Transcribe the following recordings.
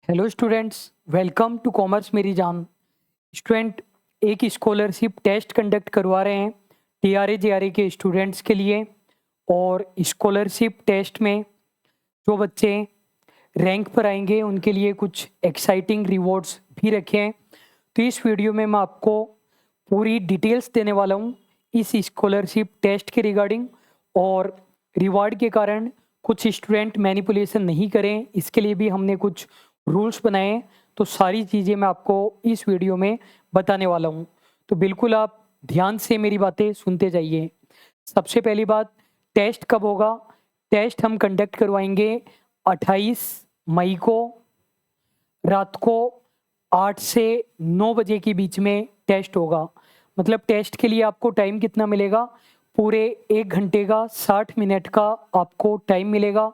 Hello students, welcome to commerce मेरी जान। Student एक स्कॉलरशिप टेस्ट कंडक्ट करवा रहे हैं टीआरए जेआरए के स्टूडेंट्स के लिए। और स्कॉलरशिप टेस्ट में जो बच्चे रैंक पर आएंगे उनके लिए कुछ एक्साइटिंग रिवॉर्ड्स भी रखे हैं। तो इस वीडियो में मैं आपको पूरी डिटेल्स देने वाला हूँ इस स्कॉलरशिप टेस्ट के रिगार्डिंग। और रिवार्ड के कारण कुछ स्टूडेंट मैनिपुलेशन नहीं करें, इसके लिए भी हमने कुछ रूल्स बनाए हैं। तो सारी चीज़ें मैं आपको इस वीडियो में बताने वाला हूँ, तो बिल्कुल आप ध्यान से मेरी बातें सुनते जाइए। सबसे पहली बात, टेस्ट कब होगा? टेस्ट हम कंडक्ट करवाएंगे 28 मई को रात को 8 से 9 बजे के बीच में टेस्ट होगा। मतलब टेस्ट के लिए आपको टाइम कितना मिलेगा? पूरे 1 घंटे का 60 मिनट का आपको टाइम मिलेगा।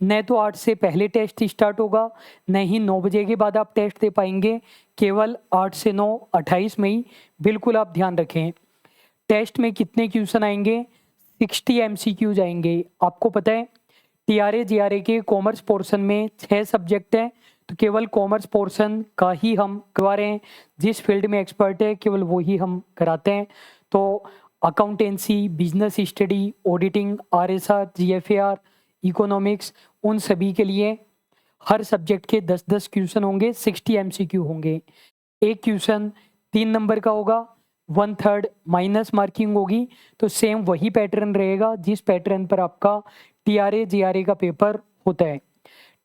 न तो 8 से पहले टेस्ट स्टार्ट होगा, न ही 9 बजे के बाद आप टेस्ट दे पाएंगे। केवल 8 से 9 28 मई, बिल्कुल आप ध्यान रखें। टेस्ट में कितने क्वेश्चन आएंगे? 60 MCQ आएंगे। आपको पता है टीआरए जेआरए के कॉमर्स पोर्शन में 6 सब्जेक्ट हैं, तो केवल कॉमर्स पोर्शन का ही हम करवा रहे हैं। जिस फील्ड में एक्सपर्ट है केवल वो ही हम कराते हैं। तो accountancy, business study, auditing, RSR, GFAR, economics, उन सभी के लिए हर सब्जेक्ट के 10-10 क्वेश्चन होंगे, 60 MCQ होंगे। एक क्वेश्चन 3 नंबर का होगा, 1/3 माइनस मार्किंग होगी। तो सेम वही पैटर्न रहेगा जिस पैटर्न पर आपका टीआरए जेआरए का पेपर होता है।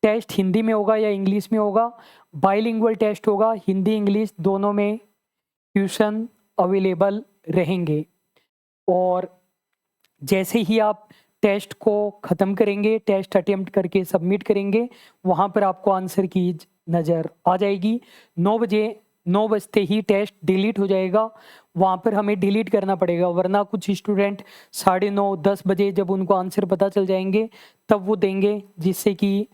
टेस्ट हिंदी में होगा या इंग्लिश में होगा? बाइलिंगुअल टेस्ट होगा, हिंदी इंग्लिश दोनों में क्वेश्चन अवेलेबल रहेंगे। और जैसे ही आप टेस्ट को ख़त्म करेंगे, टेस्ट अटेम्प्ट करके सबमिट करेंगे, वहाँ पर आपको आंसर की नज़र आ जाएगी। 9 बजते ही टेस्ट डिलीट हो जाएगा। वहाँ पर हमें डिलीट करना पड़ेगा, वरना कुछ स्टूडेंट 9:30 10 बजे जब उनको आंसर पता चल जाएंगे तब वो देंगे, जिससे कि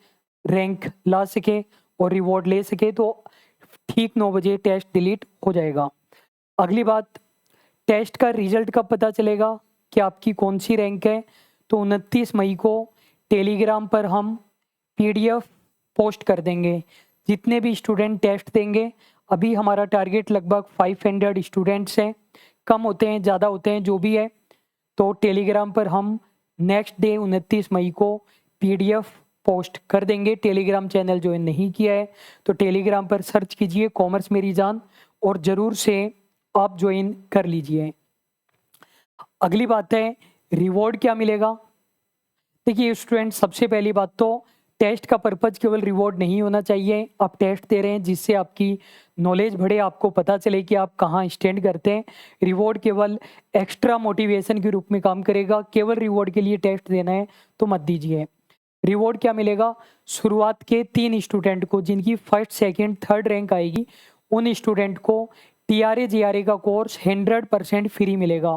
रैंक ला सके और रिवॉर्ड ले सके। तो ठीक 9 बजे टेस्ट डिलीट हो जाएगा। अगली बात, टेस्ट का रिजल्ट कब पता चलेगा कि आपकी कौन सी रैंक है? तो 29 मई को टेलीग्राम पर हम PDF पोस्ट कर देंगे। जितने भी स्टूडेंट टेस्ट देंगे, अभी हमारा टारगेट लगभग 500 स्टूडेंट्स हैं, कम होते हैं ज़्यादा होते हैं जो भी है। तो टेलीग्राम पर हम नेक्स्ट डे 29 मई को PDF पोस्ट कर देंगे। टेलीग्राम चैनल ज्वाइन नहीं किया है तो टेलीग्राम पर सर्च कीजिए कॉमर्स मेरी जान और ज़रूर से आप ज्वाइन कर लीजिए। अगली बात है, रिवॉर्ड क्या मिलेगा? देखिए स्टूडेंट, सबसे पहली बात तो टेस्ट का पर्पज़ केवल रिवॉर्ड नहीं होना चाहिए। आप टेस्ट दे रहे हैं जिससे आपकी नॉलेज बढ़े, आपको पता चले कि आप कहाँ स्टैंड करते हैं। रिवॉर्ड केवल एक्स्ट्रा मोटिवेशन के रूप में काम करेगा। केवल रिवॉर्ड के लिए टेस्ट देना है तो मत दीजिए। रिवॉर्ड क्या मिलेगा? शुरुआत के 3 स्टूडेंट को जिनकी फर्स्ट सेकंड थर्ड रैंक आएगी, उन स्टूडेंट को टीआरए जेआरए का कोर्स 100% फ्री मिलेगा।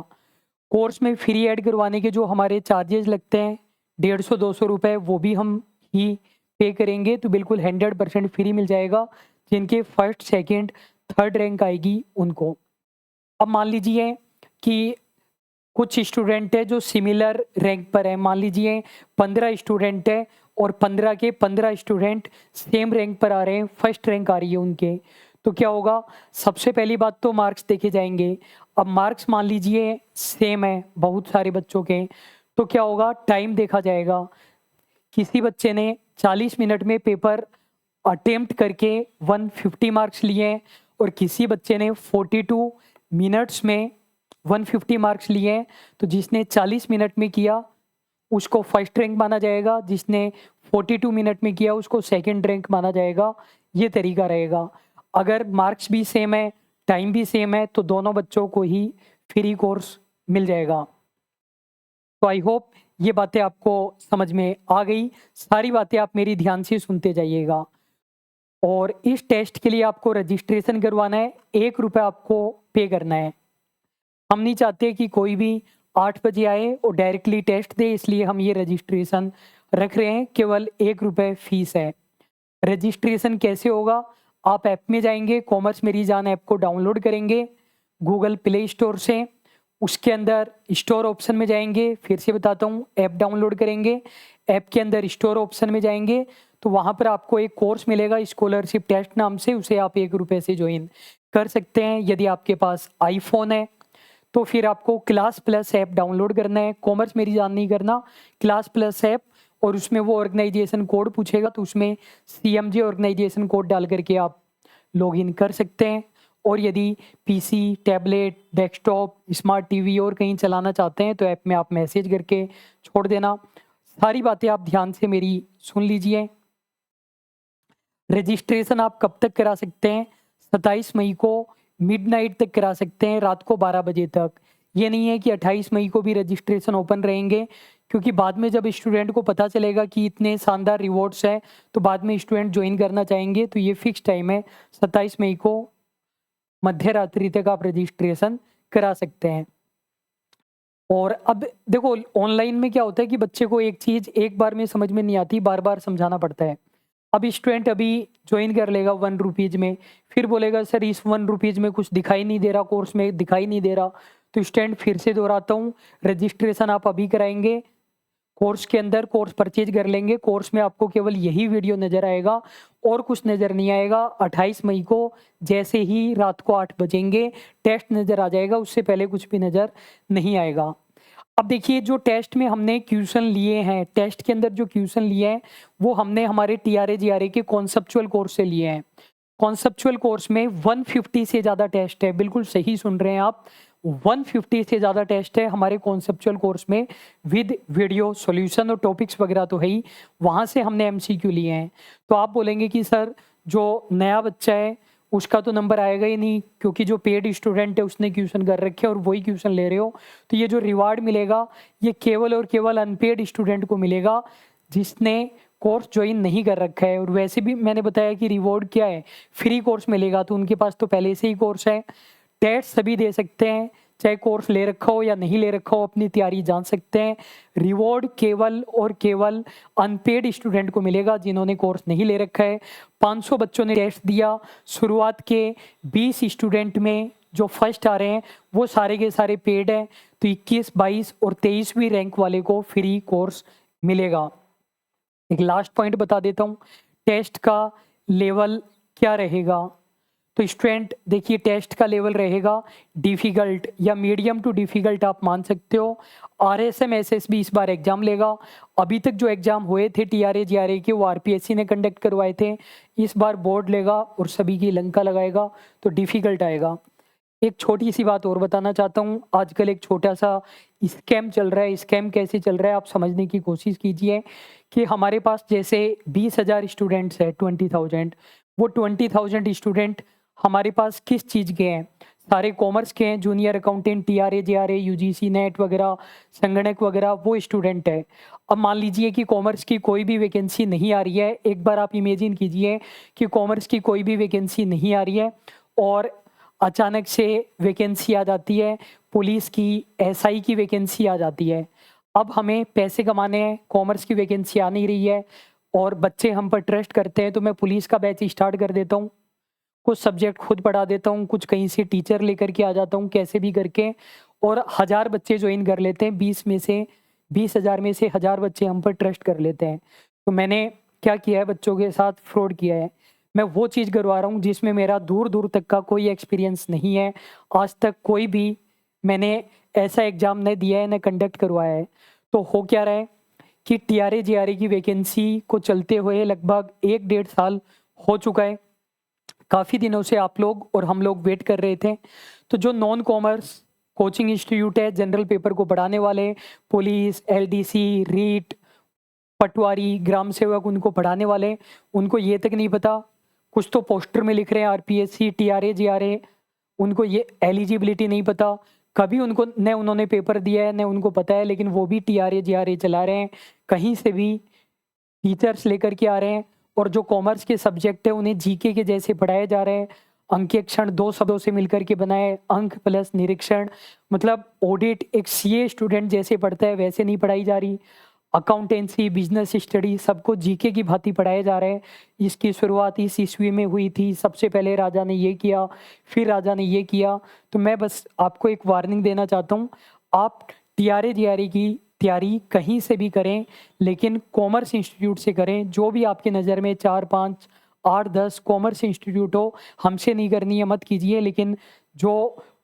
कोर्स में फ्री ऐड करवाने के जो हमारे चार्जेस लगते हैं 150-200 रुपये, वो भी हम ही पे करेंगे। तो बिल्कुल 100% फ्री मिल जाएगा जिनके फर्स्ट सेकंड थर्ड रैंक आएगी उनको। अब मान लीजिए कि कुछ स्टूडेंट है जो सिमिलर रैंक पर है। मान लीजिए 15 स्टूडेंट है और 15 के 15 स्टूडेंट सेम रैंक पर आ रहे हैं, फर्स्ट रैंक आ रही है उनके। तो क्या होगा? सबसे पहली बात तो मार्क्स देखे जाएंगे। अब मार्क्स मान लीजिए सेम है बहुत सारे बच्चों के, तो क्या होगा? टाइम देखा जाएगा। किसी बच्चे ने 40 मिनट में पेपर अटेम्प्ट करके 150 मार्क्स लिए और किसी बच्चे ने 42 मिनट्स में 150 मार्क्स लिए हैं। तो जिसने 40 मिनट में किया उसको फर्स्ट रैंक माना जाएगा, जिसने 42 मिनट में किया उसको सेकंड रैंक माना जाएगा। ये तरीका रहेगा। अगर मार्क्स भी सेम है, टाइम भी सेम है, तो दोनों बच्चों को ही फ्री कोर्स मिल जाएगा। तो आई होप ये बातें आपको समझ में आ गई। सारी बातें आप मेरी ध्यान से सुनते जाइएगा। और इस टेस्ट के लिए आपको रजिस्ट्रेशन करवाना है, 1 रुपये आपको पे करना है। हम नहीं चाहते कि कोई भी 8 बजे आए और डायरेक्टली टेस्ट दे, इसलिए हम ये रजिस्ट्रेशन रख रहे हैं। केवल 1 रुपये फीस है। रजिस्ट्रेशन कैसे होगा? आप ऐप में जाएंगे, कॉमर्स मेरी जान ऐप को डाउनलोड करेंगे गूगल प्ले स्टोर से। उसके अंदर स्टोर ऑप्शन में जाएंगे, फिर से बताता हूँ, ऐप डाउनलोड करेंगे, ऐप के अंदर स्टोर ऑप्शन में जाएंगे तो वहाँ पर आपको एक कोर्स मिलेगा स्कॉलरशिप टेस्ट नाम से, उसे आप 1 रुपये से ज्वाइन कर सकते हैं। यदि आपके पास आईफोन है तो फिर आपको क्लास प्लस ऐप डाउनलोड करना है, कॉमर्स मेरी जान नहीं करना, क्लास प्लस ऐप, और उसमें वो ऑर्गेनाइजेशन कोड पूछेगा तो उसमें CMG ऑर्गेनाइजेशन कोड डाल करके आप लॉगिन कर सकते हैं। और यदि PC, tablet, desktop, smart TV और कहीं चलाना चाहते हैं तो ऐप में आप मैसेज करके छोड़ देना। सारी बातें आप ध्यान से मेरी सुन लीजिए। रजिस्ट्रेशन आप कब तक करा सकते हैं? 27 मई को मिडनाइट तक करा सकते हैं, रात को 12 बजे तक। ये नहीं है कि 28 मई को भी रजिस्ट्रेशन ओपन रहेंगे, क्योंकि बाद में जब स्टूडेंट को पता चलेगा कि इतने शानदार रिवॉर्ड्स हैं तो बाद में स्टूडेंट ज्वाइन करना चाहेंगे। तो ये फिक्स टाइम है, 27 मई को मध्य रात्रि तक आप रजिस्ट्रेशन करा सकते हैं। और अब देखो ऑनलाइन में क्या होता है कि बच्चे को एक चीज़ एक बार में समझ में नहीं आती, बार बार समझाना पड़ता है। अब स्टूडेंट अभी ज्वाइन कर लेगा 1 रुपीज़ में, फिर बोलेगा सर इस 1 रुपीज़ में कुछ दिखाई नहीं दे रहा, कोर्स में दिखाई नहीं दे रहा, तो स्टूडेंट फिर से दोहराता हूँ, रजिस्ट्रेशन आप अभी कराएंगे, कोर्स के अंदर कोर्स परचेज कर लेंगे, कोर्स में आपको केवल यही वीडियो नज़र आएगा और कुछ नज़र नहीं आएगा। 28 मई को जैसे ही रात को 8 बजेंगे टेस्ट नज़र आ जाएगा, उससे पहले कुछ भी नज़र नहीं आएगा। अब देखिए जो टेस्ट में हमने क्वेश्चन लिए हैं, टेस्ट के अंदर जो क्वेश्चन लिए हैं वो हमने हमारे TRA GRA के कॉन्सेप्चुअल कोर्स से लिए हैं। कॉन्सेप्चुअल कोर्स में 150 से ज़्यादा टेस्ट है, बिल्कुल सही सुन रहे हैं आप, 150 से ज़्यादा टेस्ट है हमारे कॉन्सेप्चुअल कोर्स में, विद वीडियो सॉल्यूशन और टॉपिक्स वगैरह तो है ही, वहाँ से हमने MCQ लिए हैं। तो आप बोलेंगे कि सर जो नया बच्चा है उसका तो नंबर आएगा ही नहीं, क्योंकि जो पेड स्टूडेंट है उसने क्वेश्चन कर रखे हैं और वही क्वेश्चन ले रहे हो, तो ये जो रिवार्ड मिलेगा ये केवल और केवल अनपेड स्टूडेंट को मिलेगा जिसने कोर्स ज्वाइन नहीं कर रखा है। और वैसे भी मैंने बताया कि रिवॉर्ड क्या है, फ्री कोर्स मिलेगा, तो उनके पास तो पहले से ही कोर्स है। टेस्ट सभी दे सकते हैं, चाहे कोर्स ले रखा हो या नहीं ले रखा हो, अपनी तैयारी जान सकते हैं। रिवॉर्ड केवल और केवल अनपेड स्टूडेंट को मिलेगा जिन्होंने कोर्स नहीं ले रखा है। 500 बच्चों ने टेस्ट दिया, शुरुआत के 20 स्टूडेंट में जो फर्स्ट आ रहे हैं वो सारे के सारे पेड हैं, तो 21, 22 और 23वीं रैंक वाले को फ्री कोर्स मिलेगा। एक लास्ट पॉइंट बता देता हूँ, टेस्ट का लेवल क्या रहेगा। तो स्टूडेंट देखिए टेस्ट का लेवल रहेगा डिफ़िकल्ट या मीडियम टू डिफ़िकल्ट आप मान सकते हो। RSM SSB इस बार एग्ज़ाम लेगा, अभी तक जो एग्ज़ाम हुए थे TRA GRA के वो RPSC ने कंडक्ट करवाए थे, इस बार बोर्ड लेगा और सभी की लंका लगाएगा, तो डिफ़िकल्ट आएगा। एक छोटी सी बात और बताना चाहता हूँ, आजकल एक छोटा सा स्कैम चल रहा है। स्कैम कैसे चल रहा है आप समझने की कोशिश कीजिए कि हमारे पास जैसे 20,000 स्टूडेंट्स हैं, 20,000, वो 20,000 स्टूडेंट हमारे पास किस चीज़ के हैं? सारे कॉमर्स के हैं, junior accountant, TRA GRA, UGC net वगैरह, संगणक वगैरह, वो स्टूडेंट है। अब मान लीजिए कि कॉमर्स की कोई भी वैकेंसी नहीं आ रही है, एक बार आप इमेजिन कीजिए कि कॉमर्स की कोई भी वैकेंसी नहीं आ रही है और अचानक से वैकेंसी आ जाती है, पुलिस की, SI की वैकेंसी आ जाती है। अब हमें पैसे कमाने हैं, कॉमर्स की वैकेंसी आ नहीं रही है और बच्चे हम पर ट्रस्ट करते हैं, तो मैं पुलिस का बैच स्टार्ट कर देता हूँ, कुछ सब्जेक्ट खुद पढ़ा देता हूँ, कुछ कहीं से टीचर लेकर के आ जाता हूँ, कैसे भी करके, और 1000 बच्चे ज्वाइन कर लेते हैं। 20,000 में से 1000 बच्चे हम पर ट्रस्ट कर लेते हैं। तो मैंने क्या किया है, बच्चों के साथ फ्रॉड किया है। मैं वो चीज़ करवा रहा हूँ जिसमें मेरा दूर दूर तक का कोई एक्सपीरियंस नहीं है, आज तक कोई भी मैंने ऐसा एग्ज़ाम न दिया है न कंडक्ट करवाया है। तो हो क्या रहा है कि TRA GRA की वैकेंसी को चलते हुए लगभग 1-1.5 साल हो चुका है, काफ़ी दिनों से आप लोग और हम लोग वेट कर रहे थे। तो जो नॉन कॉमर्स कोचिंग इंस्टीट्यूट है, जनरल पेपर को पढ़ाने वाले, पुलिस, LDC, रीट, पटवारी, ग्राम सेवक, उनको पढ़ाने वाले, उनको ये तक नहीं पता, कुछ तो पोस्टर में लिख रहे हैं RPSC, TRA GRA, उनको ये एलिजिबिलिटी नहीं पता, कभी उनको न उन्होंने पेपर दिया है न उनको पता है, लेकिन वो भी TRA GRA चला रहे हैं, कहीं से भी टीचर्स लेकर के आ रहे हैं। और जो कॉमर्स के सब्जेक्ट है उन्हें GK के जैसे पढ़ाए जा रहे हैं, अंकेक्षण 2 शब्दों से मिलकर के बनाए, अंक प्लस निरीक्षण, मतलब ऑडिट एक CA स्टूडेंट जैसे पढ़ता है वैसे नहीं पढ़ाई जा रही। अकाउंटेंसी, बिजनेस स्टडी सबको GK की भांति पढ़ाए जा रहे हैं। इसकी शुरुआत इस ईस्वी में हुई थी, सबसे पहले राजा ने ये किया, फिर राजा ने ये किया। तो मैं बस आपको एक वार्निंग देना चाहता हूँ, आप TRA GRA की तैयारी कहीं से भी करें, लेकिन कॉमर्स इंस्टीट्यूट से करें। जो भी आपकी नज़र में 4, 5, 8, 10 कॉमर्स इंस्टीट्यूट हो, हमसे नहीं करनी है, मत कीजिए। लेकिन जो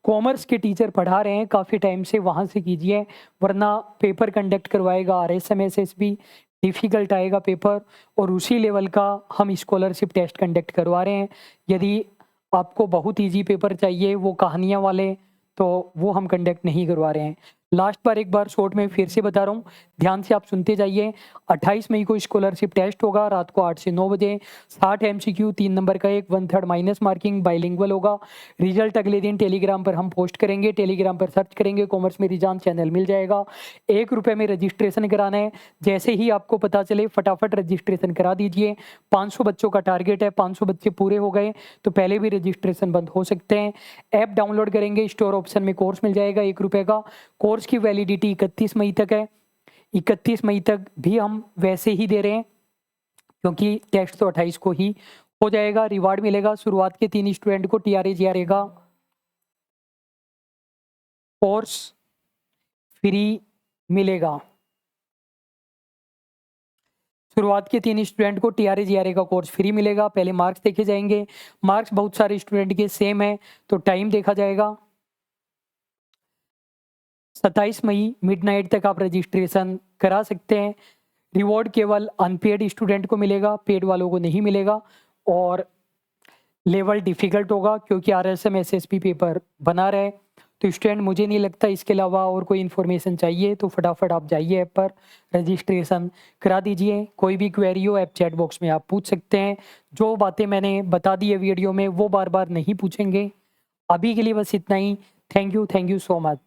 कॉमर्स के टीचर पढ़ा रहे हैं काफ़ी टाइम से, वहाँ से कीजिए, वरना पेपर कंडक्ट करवाएगा आरएसएम एसएसबी, डिफ़िकल्ट आएगा पेपर, और उसी लेवल का हम स्कॉलरशिप टेस्ट कंडक्ट करवा रहे हैं। यदि आपको बहुत ईजी पेपर चाहिए, वो कहानियाँ वाले, तो वो हम कंडक्ट नहीं करवा रहे हैं। लास्ट बार एक बार शॉर्ट में फिर से बता रहा हूँ, ध्यान से आप सुनते जाइए। 28 मई को स्कॉलरशिप टेस्ट होगा, रात को 8 से 9 बजे। 60 एमसीक्यू, 3 नंबर का एक, 1/3 माइनस मार्किंग, बाइलिंगुअल होगा। रिजल्ट अगले दिन टेलीग्राम पर हम पोस्ट करेंगे। टेलीग्राम पर सर्च करेंगे कॉमर्स मेरी जान, चैनल मिल जाएगा। 1 रुपये में रजिस्ट्रेशन कराना है। जैसे ही आपको पता चले फटाफट रजिस्ट्रेशन करा दीजिए। 500 बच्चों का टारगेट है, 500 बच्चे पूरे हो गए तो पहले भी रजिस्ट्रेशन बंद हो सकते हैं। ऐप डाउनलोड करेंगे, स्टोर ऑप्शन में कोर्स मिल जाएगा 1 रुपये का। कोर्स की वैलिडिटी 31 मई तक है। 31 मई तक भी हम वैसे ही दे रहे हैं, क्योंकि टेस्ट तो 28 को ही हो जाएगा। रिवार्ड मिलेगा शुरुआत के 3 स्टूडेंट को टीआरए जीआरए का कोर्स फ्री मिलेगा। शुरुआत के 3 स्टूडेंट को टीआरए जीआरए का कोर्स फ्री मिलेगा। पहले मार्क्स देखे जाएंगे। मार्क्स बहुत सारे स्टूडेंट के सेम है, तो टाइम देखा जाएगा। 27 मई मिडनाइट तक आप रजिस्ट्रेशन करा सकते हैं। रिवॉर्ड केवल अनपेड स्टूडेंट को मिलेगा, पेड वालों को नहीं मिलेगा। और लेवल डिफ़िकल्ट होगा, क्योंकि आरएसएम एसएसबी पेपर बना रहे। तो स्टूडेंट, मुझे नहीं लगता इसके अलावा और कोई इन्फॉर्मेशन चाहिए, तो फटाफट आप जाइए ऐप पर, रजिस्ट्रेशन करा दीजिए। कोई भी क्वेरी हो ऐप चैट बॉक्स में आप पूछ सकते हैं। जो बातें मैंने बता दी है वीडियो में, वो बार बार नहीं पूछेंगे। अभी के लिए बस इतना ही। Thank you so much.